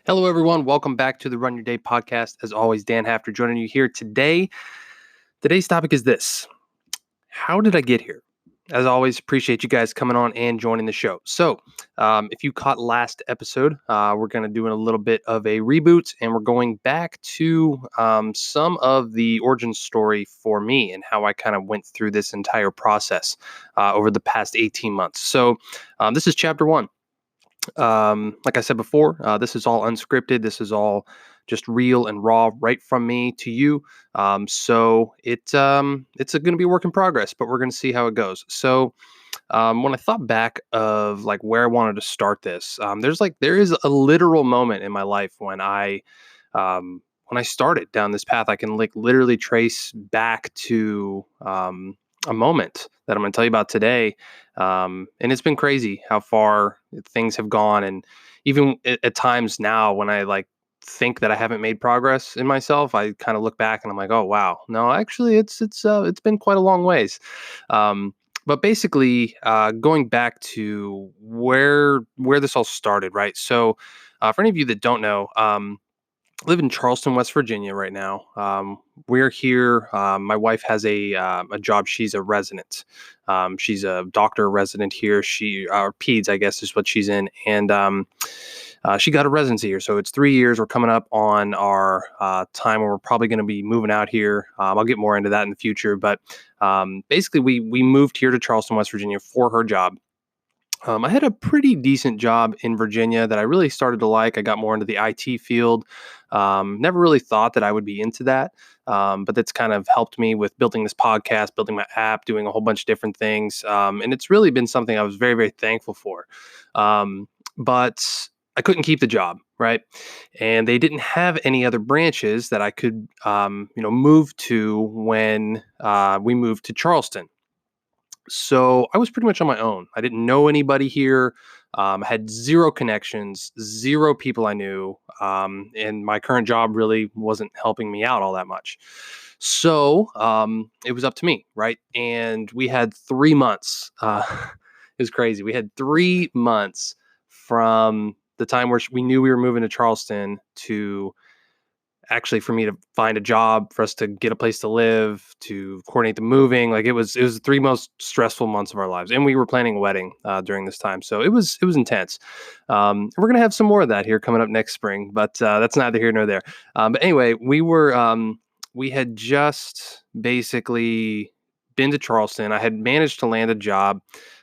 Hello, everyone. Welcome back to the Run Your Day podcast. As always, Dan Hafter joining you here today. Today's topic is this: how did I get here? As always, appreciate you guys coming on and joining the show. If you caught last episode, we're going to do a little bit of a reboot, and we're going back to some of the origin story for me and how I kind of went through this entire process over the past 18 months. This is chapter one. Like I said before, this is all unscripted. This is all just real and raw, right from me to you. It's going to be a work in progress, but we're going to see how it goes. When I thought back of like where I wanted to start this, there is a literal moment in my life when I started down this path. I can like literally trace back to a moment that I'm going to tell you about today. And it's been crazy how far things have gone. And even at times now when I like think that I haven't made progress in myself, I kind of look back and I'm like, oh, wow, no, actually it's been quite a long ways. But basically, going back to where this all started, right? For any of you that don't know, I live in Charleston, West Virginia right now. We're here. My wife has a job. She's a resident. She's a doctor resident here. Peds, I guess, is what she's in, and she got a residency here. So it's 3 years. We're coming up on our time where we're probably going to be moving out here. I'll get more into that in the future, but basically, we moved here to Charleston, West Virginia for her job. I had a pretty decent job in Virginia that I really started to like. I got more into the IT field. Never really thought that I would be into that, but that's kind of helped me with building this podcast, building my app, doing a whole bunch of different things. And it's really been something I was very, very thankful for. But I couldn't keep the job, right? And they didn't have any other branches that I could, move to when we moved to Charleston. So I was pretty much on my own. I didn't know anybody here. I had zero connections, zero people I knew, and my current job really wasn't helping me out all that much. It was up to me, right? And we had 3 months. It was crazy. We had 3 months from the time where we knew we were moving to Charleston to actually for me to find a job, for us to get a place to live, to coordinate the moving. Like it was the three most stressful months of our lives, and we were planning a wedding during this time, so it was intense. We're gonna have some more of that here coming up next spring, but that's neither here nor there. But anyway, we had just basically been to Charleston. I had managed to land a job.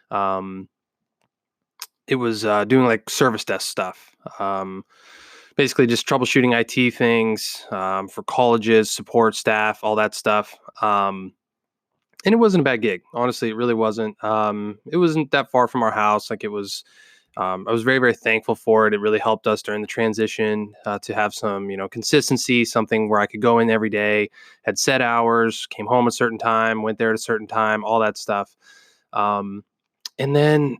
Um, it was doing like service desk stuff. Basically just troubleshooting IT things for colleges, support staff, all that stuff. And it wasn't a bad gig. Honestly, it really wasn't. It wasn't that far from our house. Like it was, I was very, very thankful for it. It really helped us during the transition to have some, consistency, something where I could go in every day, had set hours, came home a certain time, went there at a certain time, all that stuff. Um, and then,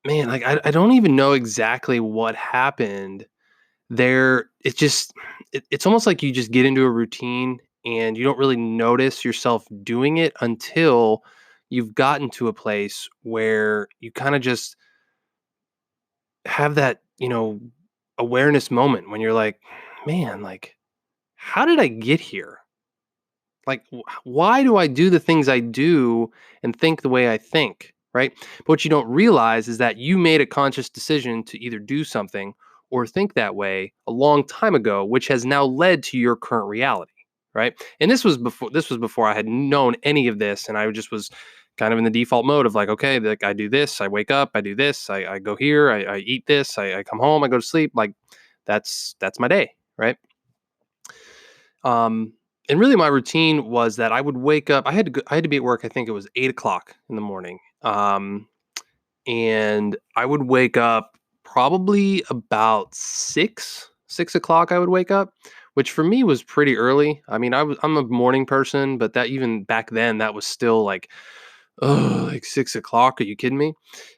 man, like I don't even know exactly what happened there. It's almost like you just get into a routine and you don't really notice yourself doing it until you've gotten to a place where you kind of just have that, awareness moment when you're like, man, like, how did I get here? Like, why do I do the things I do and think the way I think? Right. But what you don't realize is that you made a conscious decision to either do something or think that way a long time ago, which has now led to your current reality. Right. And this was before I had known any of this. And I just was kind of in the default mode of like, okay, like I do this, I wake up, I do this, I go here, I eat this, I come home, I go to sleep. Like that's my day. Right. Um, and really, my routine was that I would wake up. I had to be at work. I think it was 8 o'clock in the morning. And I would wake up probably about 6 o'clock. I would wake up, which for me was pretty early. I mean, I'm a morning person, but that even back then, that was still like, oh, like 6 o'clock. Are you kidding me?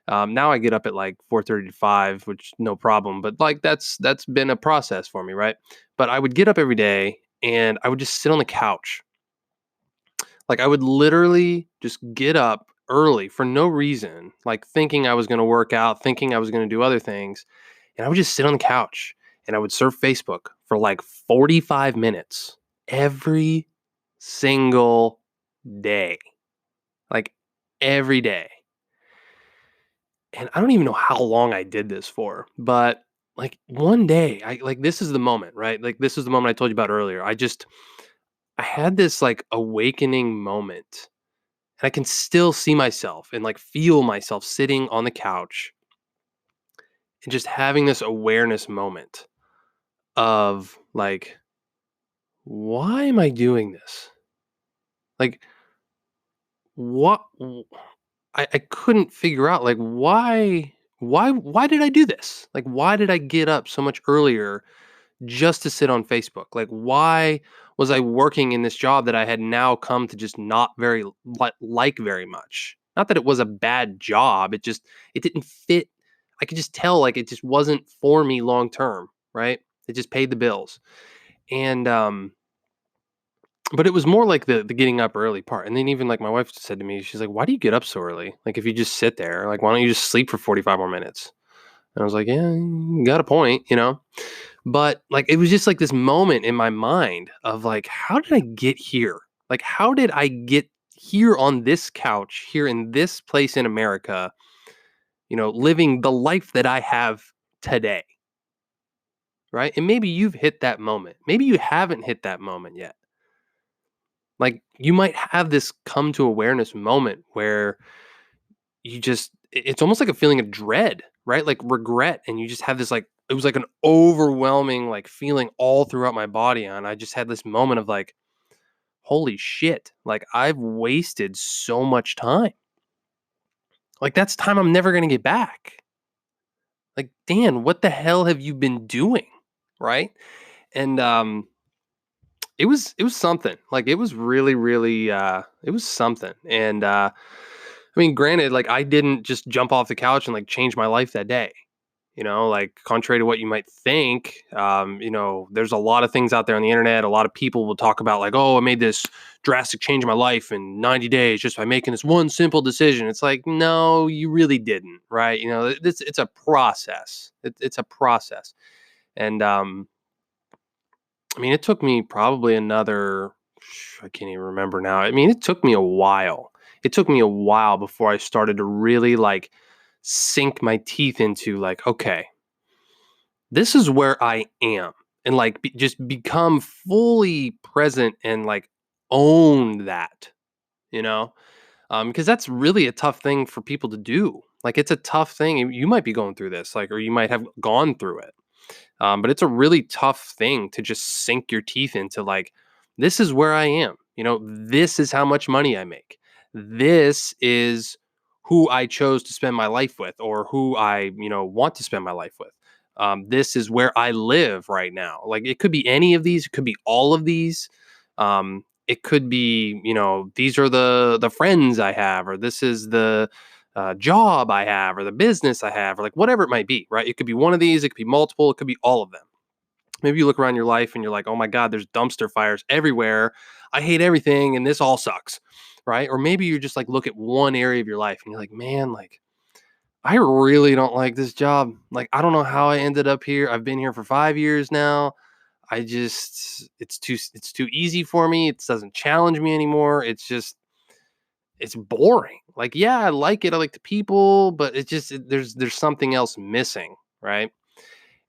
Now I get up at like 4:30 to 5, which no problem. But like that's been a process for me, right? But I would get up every day and I would just sit on the couch. Like I would literally just get up early for no reason, like thinking I was going to work out, thinking I was going to do other things, and I would just sit on the couch and I would surf Facebook for like 45 minutes every single day, like every day. And I don't even know how long I did this for, but like one day, this is the moment, right? Like this is the moment I told you about earlier. I had this like awakening moment, and I can still see myself and like feel myself sitting on the couch and just having this awareness moment of like, why am I doing this? Like, what? I couldn't figure out like why did I do this? Like, why did I get up so much earlier just to sit on Facebook? Like, why was I working in this job that I had now come to just not very like very much? Not that it was a bad job, it didn't fit. I could just tell like it just wasn't for me long term, right? It just paid the bills. And but it was more like the getting up early part. And then even like my wife said to me, she's like, "Why do you get up so early? Like if you just sit there, like why don't you just sleep for 45 more minutes?" And I was like, "Yeah, you got a point, you know?" But, like, it was just, like, this moment in my mind of, like, how did I get here? Like, how did I get here on this couch, here in this place in America, living the life that I have today, right? And maybe you've hit that moment. Maybe you haven't hit that moment yet. Like, you might have this come to awareness moment where it's almost like a feeling of dread, right? Like regret, and you just have this like it was like an overwhelming like feeling all throughout my body, and I just had this moment of like, holy shit, like I've wasted so much time. Like that's time I'm never gonna get back. Like, Dan, what the hell have you been doing? Right? And it was something. Like it was really, really it was something. And I mean, granted, like I didn't just jump off the couch and like change my life that day. Like contrary to what you might think, there's a lot of things out there on the internet. A lot of people will talk about like, oh, I made this drastic change in my life in 90 days just by making this one simple decision. It's like, no, you really didn't, right? It's a process. It's a process. And I mean, it took me probably another, I can't even remember now. I mean, it took me a while. It took me a while before I started to really like sink my teeth into like, okay, this is where I am, and like just become fully present and like own that, you know, because that's really a tough thing for people to do. Like it's a tough thing. You might be going through this, like, or you might have gone through it. But it's a really tough thing to just sink your teeth into. Like, this is where I am. This is how much money I make. This is who I chose to spend my life with, or who I, want to spend my life with. This is where I live right now. Like, it could be any of these. It could be all of these. It could be, these are the friends I have, or this is the job I have, or the business I have, or like whatever it might be, right? It could be one of these, it could be multiple, it could be all of them. Maybe you look around your life and you're like, oh my God, there's dumpster fires everywhere. I hate everything and this all sucks, right? Or maybe you just like look at one area of your life and you're like, man, like I really don't like this job. Like, I don't know how I ended up here. I've been here for 5 years now. It's too easy for me. It doesn't challenge me anymore. It's boring. Like, yeah, I like it. I like the people, but there's something else missing, right?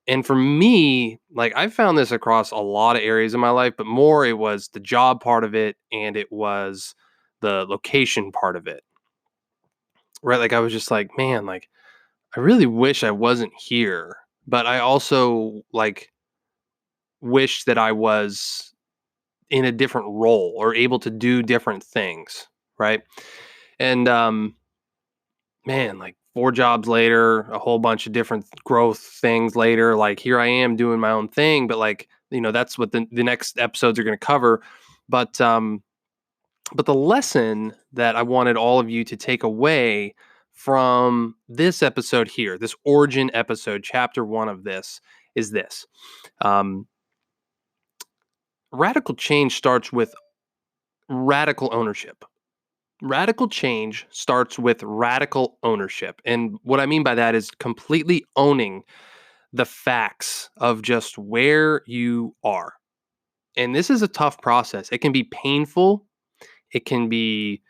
And for me, like I found this across a lot of areas in my life, but more it was the job part of it and it was the location part of it. Right? Like I was just like, man, like I really wish I wasn't here, but I also like wish that I was in a different role or able to do different things, right? And man, like 4 jobs later, a whole bunch of different growth things later, like here I am doing my own thing, but like, that's what the next episodes are going to cover. But but the lesson that I wanted all of you to take away from this episode here, this origin episode, chapter 1 of this is this. Um Radical change starts with radical ownership. Radical change starts with radical ownership. And what I mean by that is completely owning the facts of just where you are. And this is a tough process. It can be painful, it can be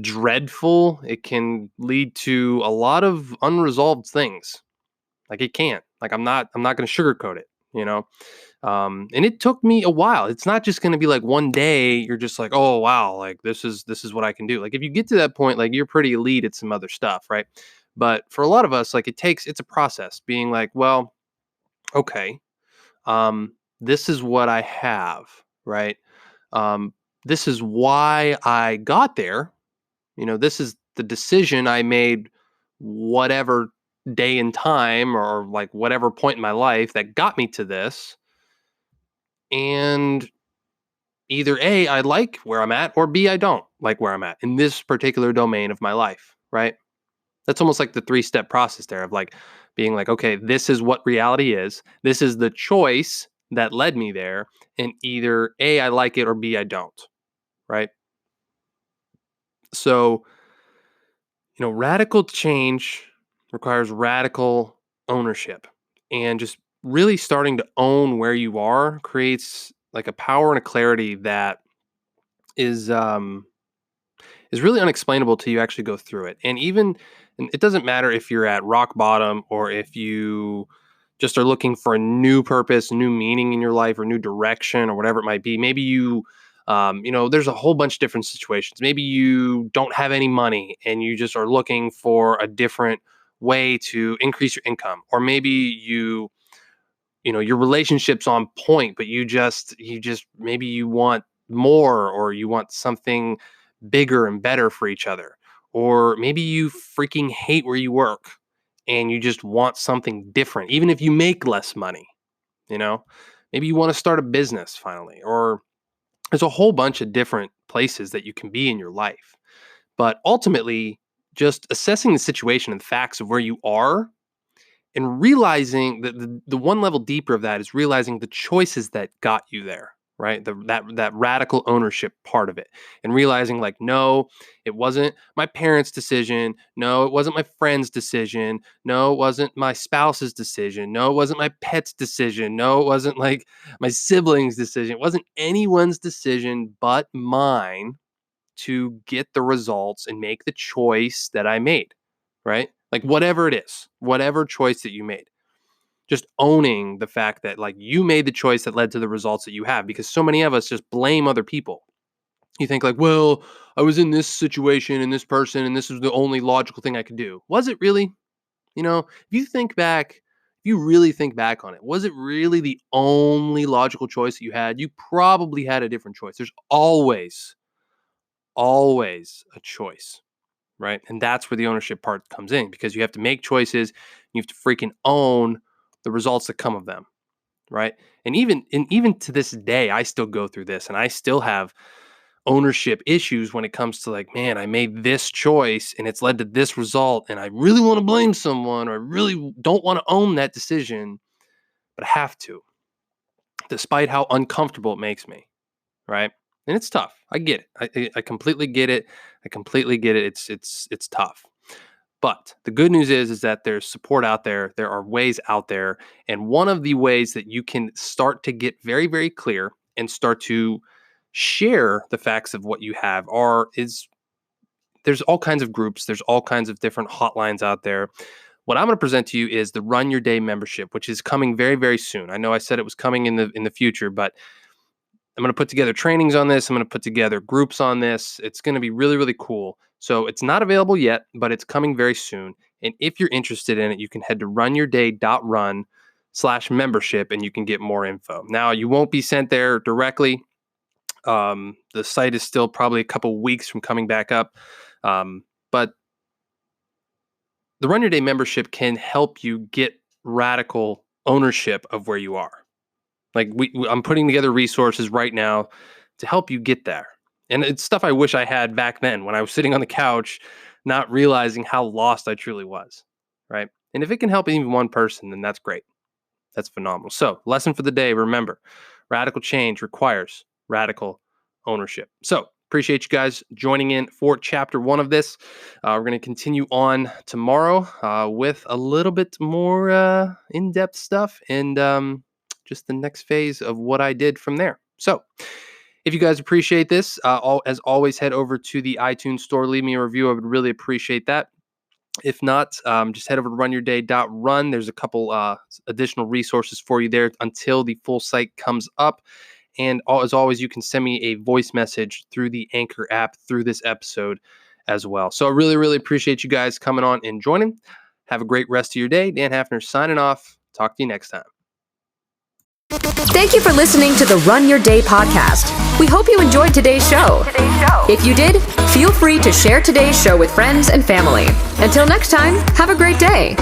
dreadful, it can lead to a lot of unresolved things. Like it can. Like I'm not going to sugarcoat it, you know. And it took me a while. It's not just going to be like one day you're just like, oh wow, like this is what I can do. Like if you get to that point, like you're pretty elite at some other stuff, right? But for a lot of us, like it's a process. Being like, well, okay, this is what I have, right? Um, this is why I got there. This is the decision I made, whatever day and time or like whatever point in my life that got me to this. And either A, I like where I'm at, or B, I don't like where I'm at in this particular domain of my life, right? That's almost like the three-step process there of like being like, okay, this is what reality is. This is the choice that led me there. And either A, I like it, or B, I don't, right? So, radical change requires radical ownership. And just really starting to own where you are creates like a power and a clarity that is is really unexplainable till you actually go through it. And it doesn't matter if you're at rock bottom or if you just are looking for a new purpose, new meaning in your life, or new direction, or whatever it might be. Maybe there's a whole bunch of different situations. Maybe you don't have any money and you just are looking for a different way to increase your income, or maybe your relationship's on point, but you just maybe you want more, or you want something bigger and better for each other. Or maybe you freaking hate where you work and you just want something different, even if you make less money, you know? Maybe you want to start a business finally, or there's a whole bunch of different places that you can be in your life. But ultimately, just assessing the situation and facts of where you are, and realizing that the one level deeper of that is realizing the choices that got you there, right? That radical ownership part of it, and realizing like, no, it wasn't my parents' decision, no, it wasn't my friend's decision, no, it wasn't my spouse's decision, no, it wasn't my pet's decision, no, it wasn't like my siblings' decision, it wasn't anyone's decision but mine to get the results and make the choice that I made, right? Like whatever it is, whatever choice that you made, just owning the fact that like you made the choice that led to the results that you have, because so many of us just blame other people. You think like, well, I was in this situation and this person and this was the only logical thing I could do. Was it really? If you think back, if you really think back on it, was it really the only logical choice that you had? You probably had a different choice. There's always a choice, right? And that's where the ownership part comes in, because you have to make choices. You have to freaking own the results that come of them, right? And even to this day, I still go through this, and I still have ownership issues when it comes to like, man, I made this choice and it's led to this result, and I really want to blame someone, or I really don't want to own that decision, but I have to, despite how uncomfortable it makes me, right? And it's tough. I get it. I completely get it. I completely get it. It's tough. But the good news is that there's support out there. There are ways out there. And one of the ways that you can start to get very, very clear and start to share the facts of what you have is there's all kinds of groups, there's all kinds of different hotlines out there. What I'm going to present to you is the Run Your Day membership, which is coming very, very soon. I know I said it was coming in the future, but I'm going to put together trainings on this. I'm going to put together groups on this. It's going to be really, really cool. So it's not available yet, but it's coming very soon. And if you're interested in it, you can head to runyourday.run/membership and you can get more info. Now, you won't be sent there directly. The site is still probably a couple weeks from coming back up. But the Run Your Day membership can help you get radical ownership of where you are. Like I'm putting together resources right now to help you get there. And it's stuff I wish I had back then when I was sitting on the couch, not realizing how lost I truly was. Right. And if it can help even one person, then that's great. That's phenomenal. So, lesson for the day, remember, radical change requires radical ownership. So, appreciate you guys joining in for chapter 1 of this. We're going to continue on tomorrow with a little bit more in-depth stuff and just the next phase of what I did from there. So if you guys appreciate this, as always, head over to the iTunes store, leave me a review. I would really appreciate that. If not, just head over to runyourday.run. There's a couple additional resources for you there until the full site comes up. And as always, you can send me a voice message through the Anchor app through this episode as well. So I really, really appreciate you guys coming on and joining. Have a great rest of your day. Dan Hafner signing off. Talk to you next time. Thank you for listening to the Run Your Day podcast. We hope you enjoyed today's show. If you did, feel free to share today's show with friends and family. Until next time, have a great day.